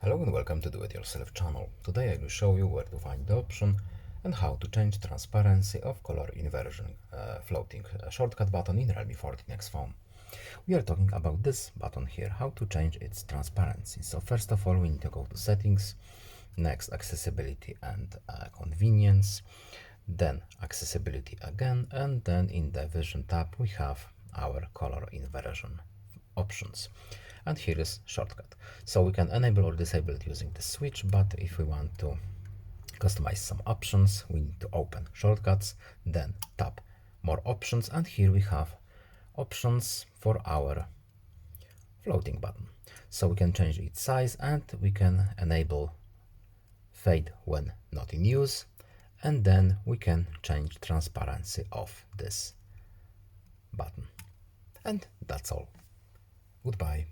Hello and welcome to Do It Yourself channel. Today I will show you where to find the option and how to change transparency of color inversion floating shortcut button in Realme 14x phone. We are talking about this button here, how to change its transparency. So first of all we need to go to settings, next accessibility and convenience, then accessibility again, and then in the vision tab we have our color inversion options, and here is shortcut. So we can enable or disable it using the switch, but if we want to customize some options we need to open shortcuts, then tap more options, and here we have options for our floating button. So we can change its size and we can enable fade when not in use, and then we can change transparency of this button. And that's all. Goodbye.